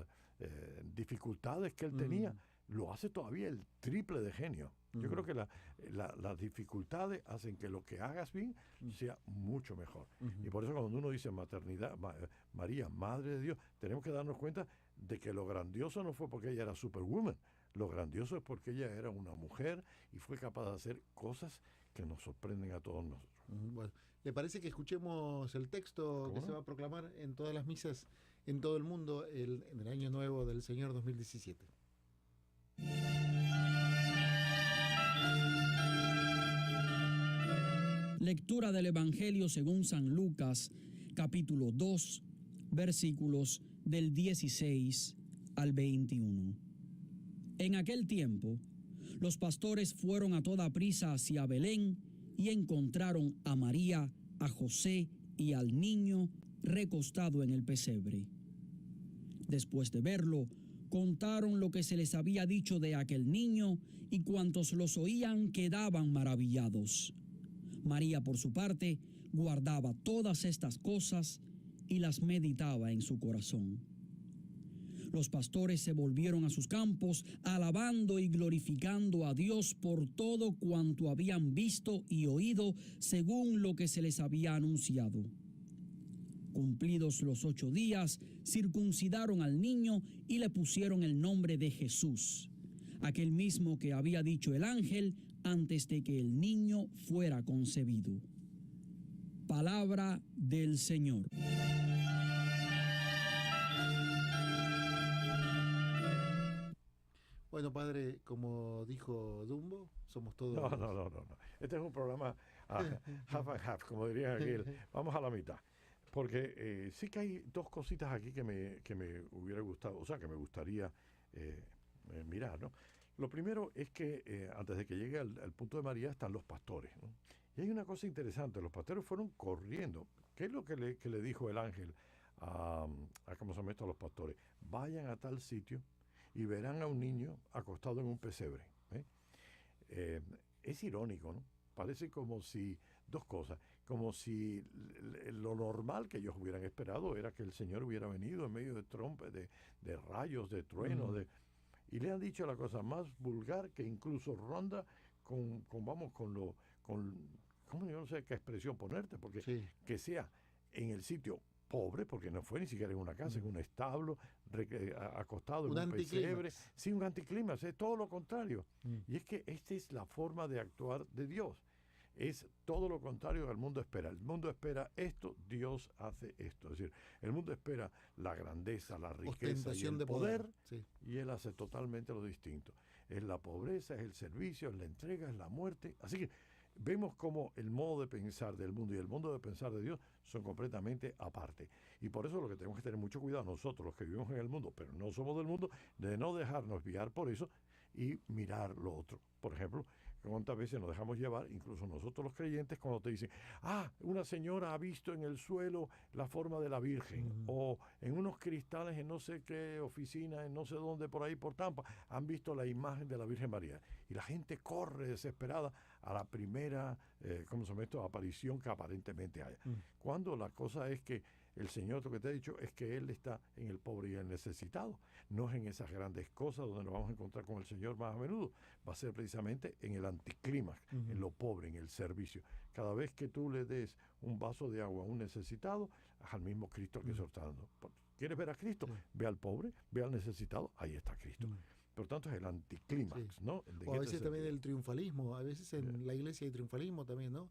dificultades que él tenía, lo hace todavía el triple de genio. Yo creo que las dificultades hacen que lo que hagas bien sea mucho mejor. Y por eso cuando uno dice maternidad, María, Madre de Dios, tenemos que darnos cuenta de que lo grandioso no fue porque ella era superwoman. Lo grandioso es porque ella era una mujer y fue capaz de hacer cosas que nos sorprenden a todos nosotros. Bueno, ¿le parece que escuchemos el texto que se va a proclamar en todas las misas en todo el mundo en el año nuevo del Señor 2017? Lectura del Evangelio según San Lucas, capítulo 2, versículos del 16 al 21. En aquel tiempo, los pastores fueron a toda prisa hacia Belén y encontraron a María, a José y al niño recostado en el pesebre. Después de verlo, contaron lo que se les había dicho de aquel niño y cuantos los oían quedaban maravillados. María, por su parte, guardaba todas estas cosas y las meditaba en su corazón. Los pastores se volvieron a sus campos, alabando y glorificando a Dios por todo cuanto habían visto y oído, según lo que se les había anunciado. Cumplidos los 8 días, circuncidaron al niño y le pusieron el nombre de Jesús, aquel mismo que había dicho el ángel antes de que el niño fuera concebido. Palabra del Señor. Bueno, padre, como dijo Dumbo, somos todos... No. Este es un programa half and half, como dirían aquí. Vamos a la mitad. Porque sí que hay 2 cositas aquí que me hubiera gustado, o sea, que me gustaría mirar, ¿no? Lo primero es que antes de que llegue al punto de María están los pastores, ¿no? Y hay una cosa interesante, los pastores fueron corriendo. ¿Qué es lo que le dijo el ángel a los pastores? Vayan a tal sitio y verán a un niño acostado en un pesebre. Es irónico, ¿no? Parece como si, 2 cosas, como si lo normal que ellos hubieran esperado era que el Señor hubiera venido en medio de trompes, de rayos, de truenos, y le han dicho la cosa más vulgar que incluso ronda con ¿cómo yo no sé qué expresión ponerte? Porque que sea en el sitio pobre, porque no fue ni siquiera en una casa, en un establo, acostado en un pesebre. Sí, un anticlímax, es todo lo contrario. Y es que esta es la forma de actuar de Dios. Es todo lo contrario al mundo espera. El mundo espera esto, Dios hace esto. Es decir, el mundo espera la grandeza, la riqueza y el poder, y Él hace totalmente lo distinto. Es la pobreza, es el servicio, es la entrega, es la muerte. Así que vemos cómo el modo de pensar del mundo y el modo de pensar de Dios son completamente aparte. Y por eso lo que tenemos que tener mucho cuidado nosotros, los que vivimos en el mundo, pero no somos del mundo, de no dejarnos guiar por eso y mirar lo otro. Por ejemplo, ¿cuántas veces nos dejamos llevar, incluso nosotros los creyentes, cuando te dicen, una señora ha visto en el suelo la forma de la Virgen, o en unos cristales en no sé qué oficina, en no sé dónde, por ahí por Tampa, han visto la imagen de la Virgen María? Y la gente corre desesperada a la primera aparición que aparentemente haya. Cuando la cosa es que el Señor lo que te ha dicho es que Él está en el pobre y el necesitado. No es en esas grandes cosas donde nos vamos a encontrar con el Señor más a menudo. Va a ser precisamente en el anticlímax, en lo pobre, en el servicio. Cada vez que tú le des un vaso de agua a un necesitado, es al mismo Cristo que se lo está dando. ¿Quieres ver a Cristo? Ve al pobre, ve al necesitado, ahí está Cristo. Por tanto, es el anticlímax, ¿no? O a veces también el triunfalismo. A veces en la iglesia hay triunfalismo también, ¿no?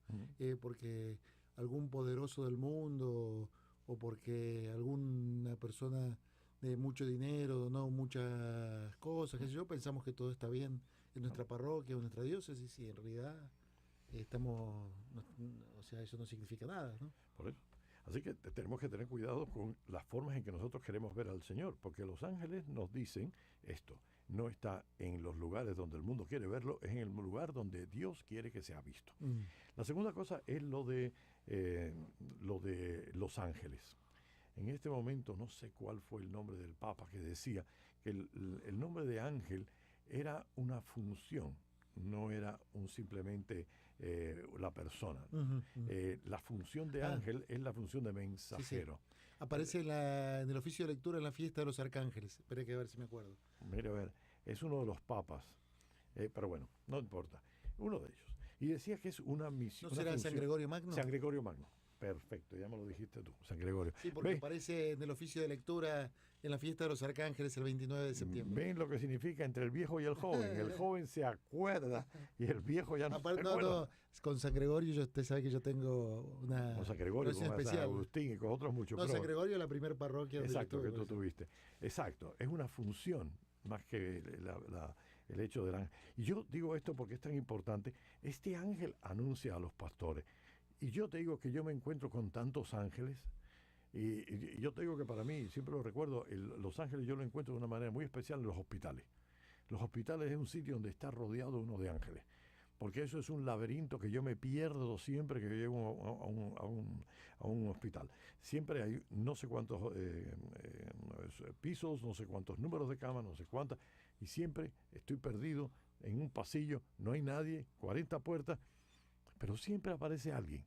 Porque algún poderoso del mundo o porque alguna persona de mucho dinero, no muchas cosas, qué sé yo, pensamos que todo está bien en nuestra parroquia o en nuestra diócesis y en realidad o sea, eso no significa nada, ¿no? Por eso. Así que tenemos que tener cuidado con las formas en que nosotros queremos ver al Señor, porque los ángeles nos dicen esto: no está en los lugares donde el mundo quiere verlo, es en el lugar donde Dios quiere que sea visto. La segunda cosa es lo de los ángeles. En este momento no sé cuál fue el nombre del Papa que decía que el nombre de ángel era una función, no era simplemente la persona. La función de ángel es la función de mensajero. Sí. Aparece en el oficio de lectura en la fiesta de los arcángeles. Esperé que a ver si me acuerdo. Mira, a ver, es uno de los papas, pero bueno, no importa, uno de ellos. Y decía que es una misión. ¿No será San Gregorio Magno? San Gregorio Magno. Perfecto, ya me lo dijiste tú, San Gregorio. Sí, porque aparece en el oficio de lectura en la fiesta de los arcángeles el 29 de septiembre. ¿Ven lo que significa entre el viejo y el joven? El joven se acuerda y el viejo ya no se acuerda. No, con San Gregorio usted sabe que yo tengo una con San Gregorio, con especial. San Agustín y con otros muchos. No, San Gregorio es la primera parroquia exacto, que tú tuviste. Exacto, es una función más que el hecho del ángel. Y yo digo esto porque es tan importante. Este ángel anuncia a los pastores. Y yo te digo que yo me encuentro con tantos ángeles, y yo te digo que para mí, siempre lo recuerdo, los ángeles yo lo encuentro de una manera muy especial en los hospitales. Los hospitales es un sitio donde está rodeado uno de ángeles, porque eso es un laberinto que yo me pierdo siempre que yo llego a un hospital. Siempre hay no sé cuántos pisos, no sé cuántos números de cama, no sé cuántas, y siempre estoy perdido en un pasillo, no hay nadie, 40 puertas, pero siempre aparece alguien.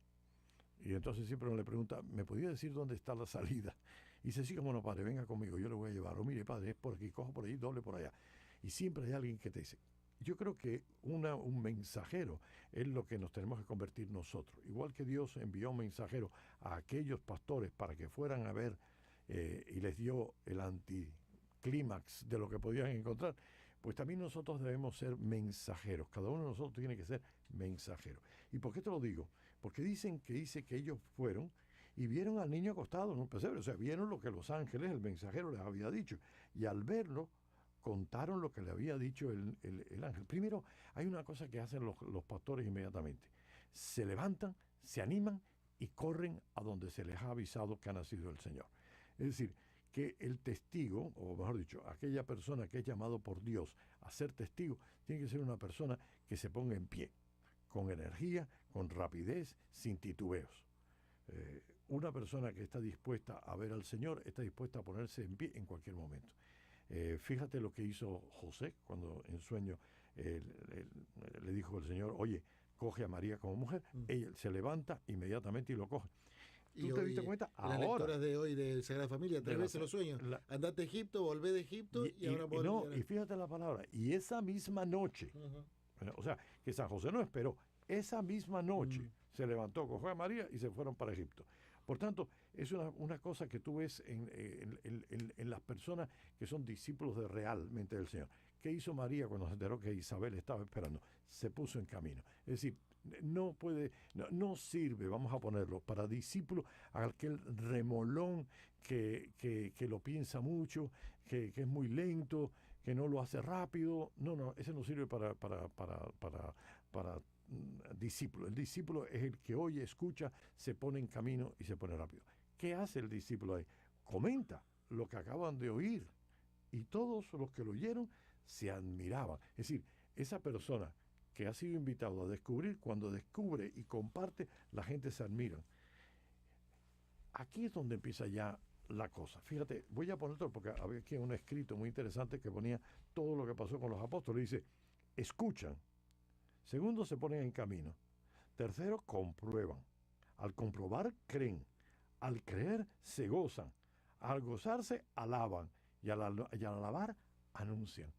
Y entonces siempre uno le pregunta, ¿me podría decir dónde está la salida? Y dice, sí, como no, padre, venga conmigo, yo le voy a llevar. O mire, padre, es por aquí, cojo por ahí, doble por allá. Y siempre hay alguien que te dice. Yo creo que un mensajero es lo que nos tenemos que convertir nosotros. Igual que Dios envió un mensajero a aquellos pastores para que fueran a ver y les dio el anticlímax de lo que podían encontrar, pues también nosotros debemos ser mensajeros. Cada uno de nosotros tiene que ser mensajero. ¿Y por qué te lo digo? Porque dice que ellos fueron y vieron al niño acostado en un pesebre. O sea, vieron lo que los ángeles, el mensajero, les había dicho. Y al verlo, contaron lo que le había dicho el ángel. Primero, hay una cosa que hacen los pastores inmediatamente. Se levantan, se animan y corren a donde se les ha avisado que ha nacido el Señor. Es decir, que el testigo, o mejor dicho, aquella persona que es llamado por Dios a ser testigo, tiene que ser una persona que se ponga en pie, con energía, con rapidez, sin titubeos. Una persona que está dispuesta a ver al Señor, está dispuesta a ponerse en pie en cualquier momento. Fíjate lo que hizo José cuando en sueño le dijo el Señor, oye, coge a María como mujer. Ella se levanta inmediatamente y lo coge. ¿Tú te diste cuenta? Ahora. Las lecturas de hoy de Sagrada Familia, 3 veces los sueños. Andate a Egipto, volvé de Egipto y ahora volví. Y fíjate la palabra, y esa misma noche, o sea, que San José no esperó, esa misma noche se levantó, cogió a María y se fueron para Egipto. Por tanto, es una cosa que tú ves en las personas que son discípulos realmente del Señor. ¿Qué hizo María cuando se enteró que Isabel estaba esperando? Se puso en camino. Es decir, no sirve, vamos a ponerlo, para discípulo aquel remolón que lo piensa mucho, que es muy lento, que no lo hace rápido. No, ese no sirve para discípulo. El discípulo es el que oye, escucha, se pone en camino y se pone rápido. ¿Qué hace el discípulo ahí? Comenta lo que acaban de oír. Y todos los que lo oyeron se admiraban. Es decir, esa persona que ha sido invitado a descubrir, cuando descubre y comparte, la gente se admira. Aquí es donde empieza ya la cosa. Fíjate, voy a ponerlo porque había aquí un escrito muy interesante que ponía todo lo que pasó con los apóstoles. Dice, escuchan. Segundo, se ponen en camino. Tercero, comprueban. Al comprobar, creen. Al creer se gozan, al gozarse alaban y al alabar anuncian.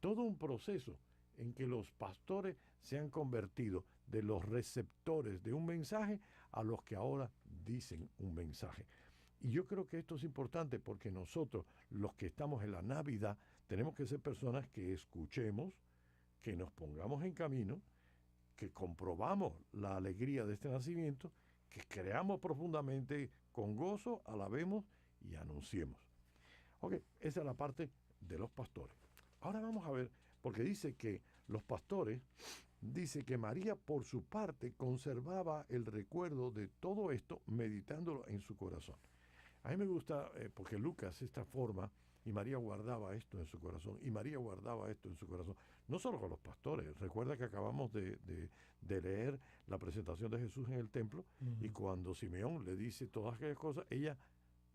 Todo un proceso en que los pastores se han convertido de los receptores de un mensaje a los que ahora dicen un mensaje. Y yo creo que esto es importante porque nosotros, los que estamos en la Navidad, tenemos que ser personas que escuchemos, que nos pongamos en camino, que comprobamos la alegría de este nacimiento, que creamos profundamente con gozo, alabemos y anunciemos. Ok, esa es la parte de los pastores. Ahora vamos a ver, porque dice que los pastores, dice que María por su parte conservaba el recuerdo de todo esto, meditándolo en su corazón. A mí me gusta, porque Lucas, esta forma, y María guardaba esto en su corazón, y María guardaba esto en su corazón, no solo con los pastores. Recuerda que acabamos de leer la presentación de Jesús en el templo, y cuando Simeón le dice todas aquellas cosas, ella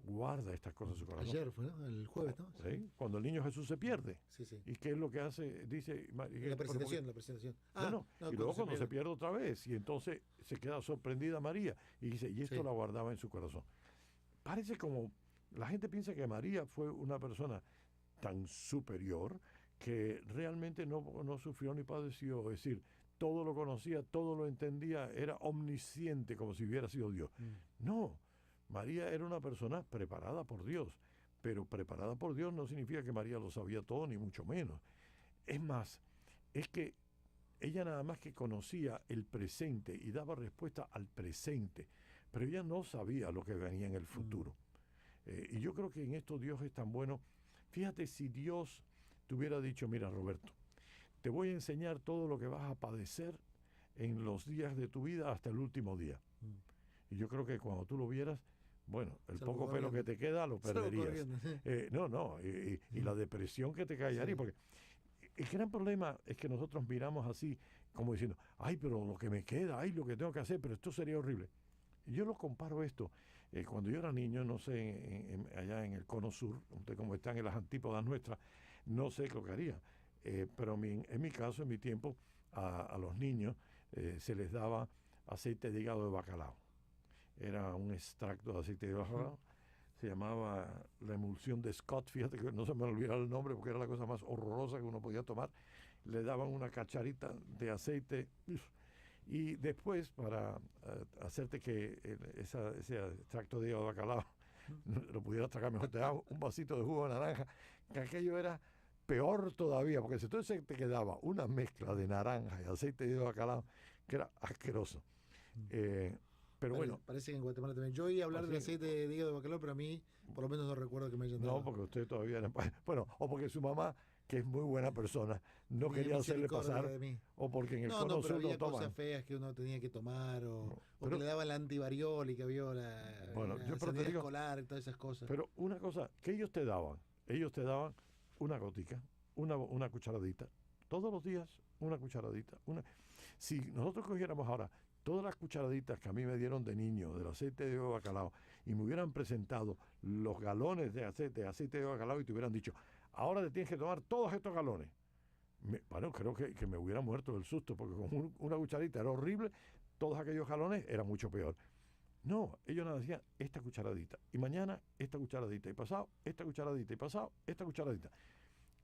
guarda estas cosas en su corazón. Ayer fue, ¿no? El jueves, ¿no? ¿Sí? Cuando el niño Jesús se pierde. Sí, sí. ¿Y qué es lo que hace? Dice... La presentación. No, y luego cuando se pierde otra vez, y entonces se queda sorprendida María, y dice, y esto la guardaba en su corazón. Parece como... La gente piensa que María fue una persona tan superior que realmente no sufrió ni padeció. Es decir, todo lo conocía, todo lo entendía, era omnisciente como si hubiera sido Dios. No, María era una persona preparada por Dios, pero preparada por Dios no significa que María lo sabía todo, ni mucho menos. Es más, es que ella nada más que conocía el presente y daba respuesta al presente, pero ella no sabía lo que venía en el futuro. Y yo creo que en esto Dios es tan bueno. Fíjate, si Dios te hubiera dicho, mira Roberto, te voy a enseñar todo lo que vas a padecer en los días de tu vida hasta el último día. Y yo creo que cuando tú lo vieras, bueno, el poco pelo que te queda lo perderías. Y la depresión que te caería, porque el gran problema es que nosotros miramos así, como diciendo, ay, pero lo que me queda, ay, lo que tengo que hacer, pero esto sería horrible. Y yo lo comparo esto, cuando yo era niño, no sé, allá en el Cono Sur, como están en las antípodas nuestras, no sé lo que haría. Pero en mi caso, en mi tiempo, a los niños se les daba aceite de hígado de bacalao. Era un extracto de aceite de bacalao. Se llamaba la emulsión de Scott. Fíjate que no se me olvidó el nombre porque era la cosa más horrorosa que uno podía tomar. Le daban una cacharita de aceite. Y después, para hacerte que ese extracto de hígado de bacalao lo pudieras tragar mejor, te daba un vasito de jugo de naranja, que aquello era peor todavía, porque si entonces te quedaba una mezcla de naranja y aceite de hígado de bacalao, que era asqueroso. Pero bueno. Parece que en Guatemala también. Yo oí hablar del aceite de hígado de bacalao, pero a mí, por lo menos, no recuerdo que me hayan dado. No, porque usted todavía era... Bueno, o porque su mamá, que es muy buena persona, no quería hacerle pasar, o porque en el Cono Sur había no toman. Cosas feas que uno tenía que tomar, o que le daban la antivariol y que había la sanidad escolar y todas esas cosas. Pero una cosa, que ellos te daban una gotica, una cucharadita, todos los días una cucharadita. Si nosotros cogiéramos ahora todas las cucharaditas que a mí me dieron de niño del aceite de bacalao y me hubieran presentado los galones de aceite de bacalao y te hubieran dicho, ahora te tienes que tomar todos estos galones. Bueno, creo que me hubiera muerto del susto, porque con una cucharadita era horrible, todos aquellos galones era mucho peor. No, ellos nos decían esta cucharadita, y mañana esta cucharadita, y pasado esta cucharadita, y pasado esta cucharadita.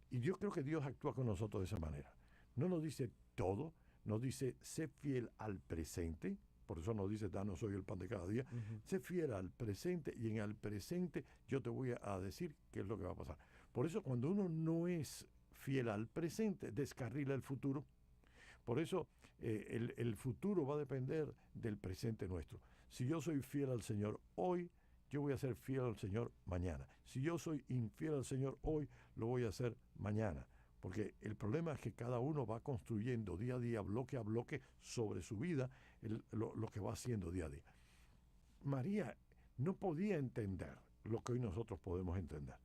Y yo creo que Dios actúa con nosotros de esa manera. No nos dice todo, nos dice, sé fiel al presente, por eso nos dice, danos hoy el pan de cada día, sé fiel al presente, y en el presente yo te voy a decir qué es lo que va a pasar. Por eso cuando uno no es fiel al presente, descarrila el futuro. Por eso el futuro va a depender del presente nuestro. Si yo soy fiel al Señor hoy, yo voy a ser fiel al Señor mañana. Si yo soy infiel al Señor hoy, lo voy a hacer mañana. Porque el problema es que cada uno va construyendo día a día, bloque a bloque, sobre su vida, lo que va haciendo día a día. María no podía entender lo que hoy nosotros podemos entender.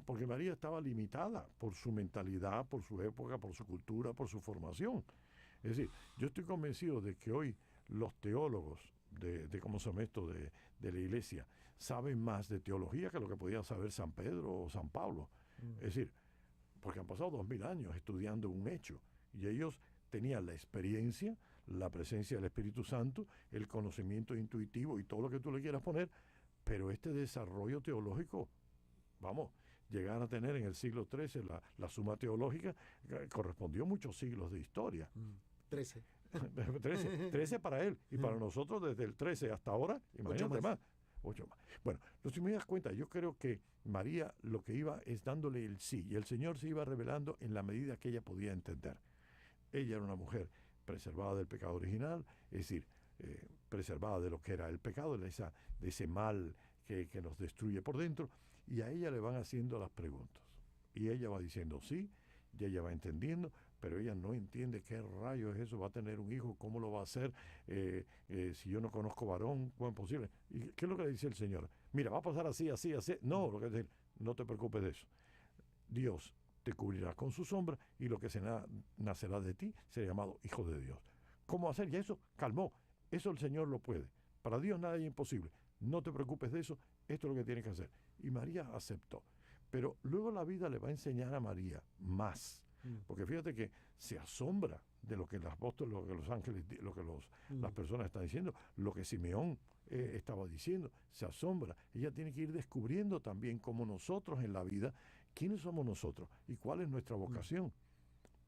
Porque María estaba limitada por su mentalidad, por su época, por su cultura, por su formación. Es decir, yo estoy convencido de que hoy los teólogos ¿cómo se llama esto? De la iglesia saben más de teología que lo que podía saber San Pedro o San Pablo. Es decir, porque han pasado 2000 años estudiando un hecho y ellos tenían la experiencia, la presencia del Espíritu Santo, el conocimiento intuitivo y todo lo que tú le quieras poner, pero este desarrollo teológico, vamos, llegar a tener en el siglo XIII la suma teológica, correspondió a muchos siglos de historia. 13. 13 para él, y para nosotros desde el 13 hasta ahora, imagínate más. 8 más. Bueno, si me das cuenta, yo creo que María lo que iba es dándole el sí, y el Señor se iba revelando en la medida que ella podía entender. Ella era una mujer preservada del pecado original, es decir, preservada de lo que era el pecado, de ese mal que nos destruye por dentro, y a ella le van haciendo las preguntas. Y ella va diciendo sí, y ella va entendiendo, pero ella no entiende qué rayos es eso, va a tener un hijo, cómo lo va a hacer, si yo no conozco varón, ¿cómo es posible? ¿Y qué es lo que le dice el Señor? Mira, va a pasar así, así, así. No, lo que dice, no te preocupes de eso. Dios te cubrirá con su sombra y lo que nacerá de ti será llamado Hijo de Dios. ¿Cómo hacer? Y eso calmó. Eso el Señor lo puede. Para Dios nada es imposible. No te preocupes de eso, esto es lo que tienes que hacer. Y María aceptó. Pero luego la vida le va a enseñar a María más. Porque fíjate que se asombra de lo que los apóstoles, lo que los ángeles, lo que las personas están diciendo, lo que Simeón estaba diciendo, se asombra. Ella tiene que ir descubriendo también, como nosotros en la vida, quiénes somos nosotros y cuál es nuestra vocación.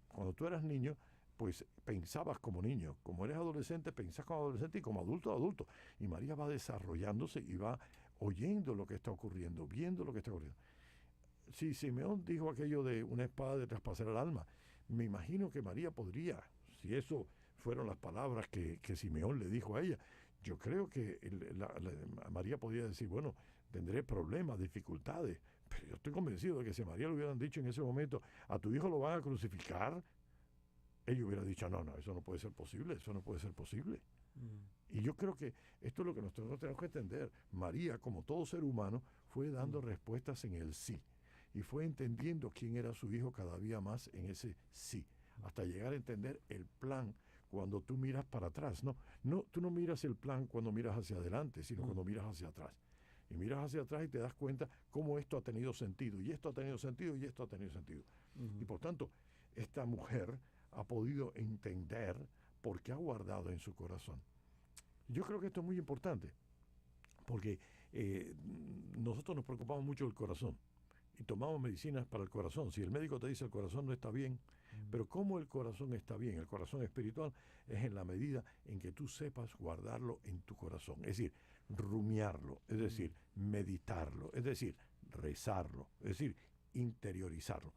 Cuando tú eras niño, pues pensabas como niño, como eres adolescente, pensás como adolescente y como adulto. Y María va desarrollándose y va oyendo lo que está ocurriendo, viendo lo que está ocurriendo. Si Simeón dijo aquello de una espada de traspasar el alma, me imagino que María podría, si eso fueron las palabras que Simeón le dijo a ella, yo creo que María podría decir, bueno, tendré problemas, dificultades, pero yo estoy convencido de que si a María le hubieran dicho en ese momento, a tu hijo lo van a crucificar, ella hubiera dicho, no, eso no puede ser posible, eso no puede ser posible. Y yo creo que esto es lo que nosotros tenemos que entender. María, como todo ser humano, fue dando respuestas en el sí. Y fue entendiendo quién era su hijo cada día más en ese sí, hasta llegar a entender el plan cuando tú miras para atrás. No, tú no miras el plan cuando miras hacia adelante, sino cuando miras hacia atrás. Y miras hacia atrás y te das cuenta cómo esto ha tenido sentido, y esto ha tenido sentido, y esto ha tenido sentido. Y por tanto, esta mujer ha podido entender por qué ha guardado en su corazón. Yo creo que esto es muy importante, porque nosotros nos preocupamos mucho del corazón. Y tomamos medicinas para el corazón. Si el médico te dice el corazón no está bien, pero ¿cómo el corazón está bien? El corazón espiritual es en la medida en que tú sepas guardarlo en tu corazón. Es decir, rumiarlo, es decir, meditarlo, es decir, rezarlo, es decir, interiorizarlo.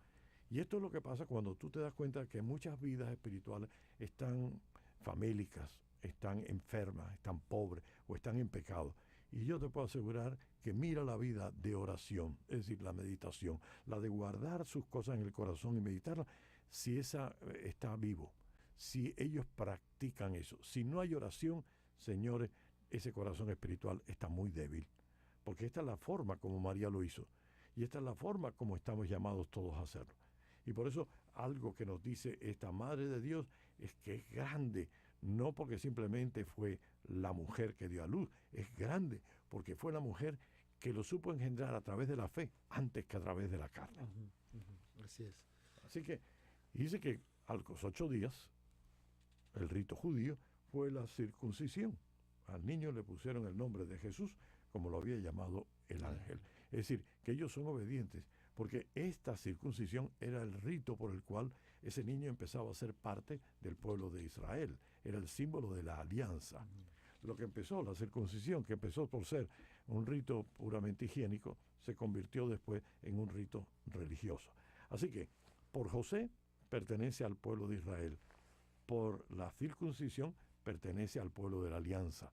Y esto es lo que pasa cuando tú te das cuenta que muchas vidas espirituales están famélicas, están enfermas, están pobres o están en pecado. Y yo te puedo asegurar que mira la vida de oración, es decir, la meditación, la de guardar sus cosas en el corazón y meditarla, si esa está vivo, si ellos practican eso. Si no hay oración, señores, ese corazón espiritual está muy débil, porque esta es la forma como María lo hizo, y esta es la forma como estamos llamados todos a hacerlo. Y por eso algo que nos dice esta Madre de Dios es que es grande, no porque simplemente fue la mujer que dio a luz, es grande porque fue la mujer que lo supo engendrar a través de la fe antes que a través de la carne. Así es. Así que dice que a los 8 días el rito judío fue la circuncisión. Al niño le pusieron el nombre de Jesús, como lo había llamado el ángel. Es decir, que ellos son obedientes, porque esta circuncisión era el rito por el cual ese niño empezaba a ser parte del pueblo de Israel. Era el símbolo de la alianza. Lo que empezó, la circuncisión, que empezó por ser un rito puramente higiénico, se convirtió después en un rito religioso. Así que, por José, pertenece al pueblo de Israel. Por la circuncisión, pertenece al pueblo de la alianza.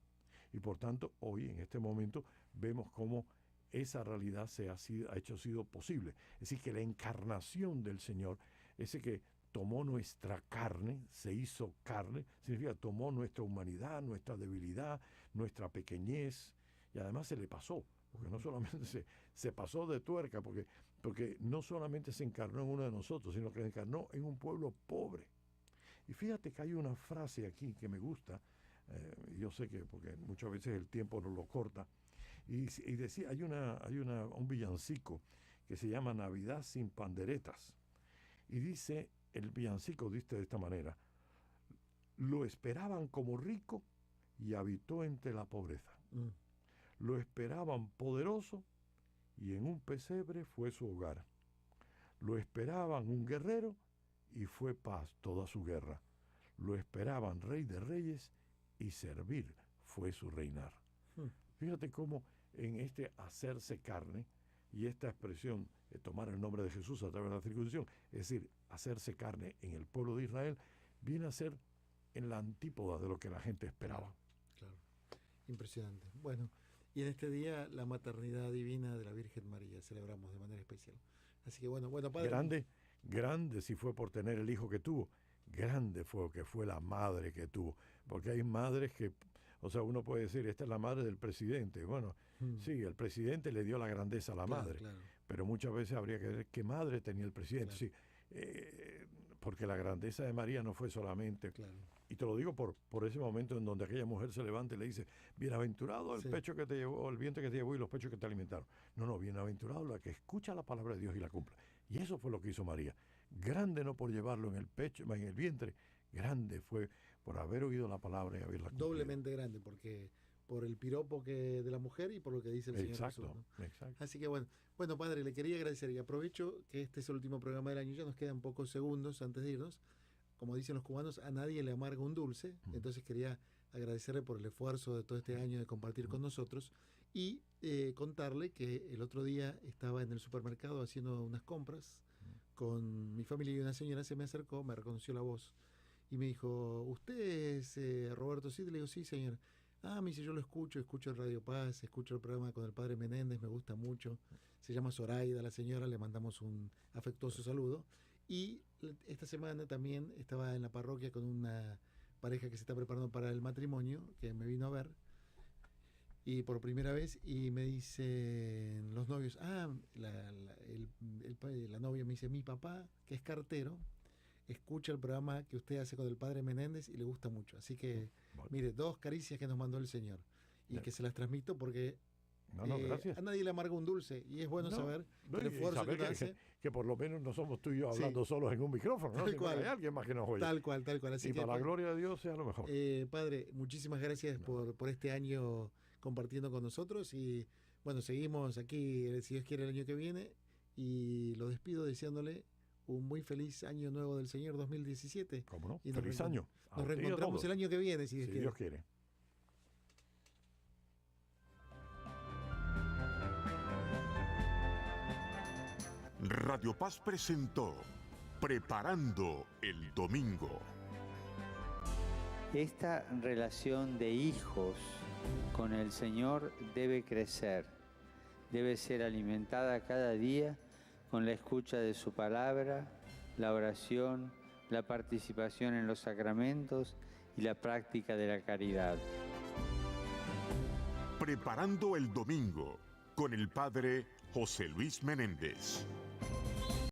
Y por tanto, hoy, en este momento, vemos cómo esa realidad ha sido posible. Es decir, que la encarnación del Señor, ese que tomó nuestra carne, se hizo carne, significa tomó nuestra humanidad, nuestra debilidad, nuestra pequeñez, y además se le pasó, porque no solamente se pasó de tuerca, porque no solamente se encarnó en uno de nosotros, sino que se encarnó en un pueblo pobre. Y fíjate que hay una frase aquí que me gusta, yo sé que porque muchas veces el tiempo nos lo corta, y decía, hay un villancico que se llama Navidad sin panderetas, y dice, el villancico dice de esta manera: Lo esperaban como rico y habitó entre la pobreza. Lo esperaban poderoso y en un pesebre fue su hogar. Lo esperaban un guerrero y fue paz toda su guerra. Lo esperaban rey de reyes y servir fue su reinar. Fíjate cómo en este hacerse carne y esta expresión de tomar el nombre de Jesús a través de la circuncisión, es decir, hacerse carne en el pueblo de Israel, viene a ser en la antípoda de lo que la gente esperaba. Claro. Impresionante. Bueno, y en este día la maternidad divina de la Virgen María celebramos de manera especial. Así que bueno, padre. Grande si fue por tener el hijo que tuvo, grande fue que fue la madre que tuvo, porque hay madres que, o sea, uno puede decir, esta es la madre del presidente. Bueno, sí, el presidente le dio la grandeza a la madre, pero muchas veces habría que ver qué madre tenía el presidente. Sí, porque la grandeza de María no fue solamente, y te lo digo por ese momento en donde aquella mujer se levanta y le dice, bienaventurado el pecho que te llevó, el vientre que te llevó y los pechos que te alimentaron. No, bienaventurado la que escucha la palabra de Dios y la cumple. Y eso fue lo que hizo María. Grande no por llevarlo en el pecho, en el vientre, grande fue por haber oído la palabra y haberla cumplido. Doblemente grande, porque por el piropo de la mujer y por lo que dice el Señor Jesús, ¿no? Exacto. Así que bueno, padre, le quería agradecer y aprovecho que este es el último programa del año, ya nos quedan pocos segundos antes de irnos. Como dicen los cubanos, a nadie le amarga un dulce, entonces quería agradecerle por el esfuerzo de todo este año de compartir con nosotros y contarle que el otro día estaba en el supermercado haciendo unas compras con mi familia y una señora se me acercó, me reconoció la voz y me dijo, ¿usted es Roberto Cid? Le digo, sí, señor. Me dice, yo lo escucho el Radio Paz, escucho el programa con el padre Menéndez, me gusta mucho. Se llama Zoraida la señora, le mandamos un afectuoso saludo. Y esta semana también estaba en la parroquia con una pareja que se está preparando para el matrimonio, que me vino a ver, y por primera vez, y me dicen los novios, la novia me dice, mi papá, que es cartero, escucha el programa que usted hace con el padre Menéndez y le gusta mucho. Así que, mire, 2 caricias que nos mandó el Señor y que se las transmito porque gracias. A nadie le amarga un dulce y es bueno saber el esfuerzo que hace. Que por lo menos no somos tú y yo hablando solos en un micrófono, ¿no? Tal cual. Hay alguien más que nos oye. Tal cual. Así y que, para la gloria de Dios sea lo mejor. Padre, muchísimas gracias por este año compartiendo con nosotros y bueno, seguimos aquí, si Dios quiere, el año que viene y lo despido deseándole un muy feliz año nuevo del Señor 2017. ¿Cómo no? Y feliz año. Nos reencontramos el año que viene, si Dios quiere. Radio Paz presentó Preparando el Domingo. Esta relación de hijos con el Señor debe crecer, debe ser alimentada cada día con la escucha de su palabra, la oración, la participación en los sacramentos y la práctica de la caridad. Preparando el Domingo con el padre José Luis Menéndez.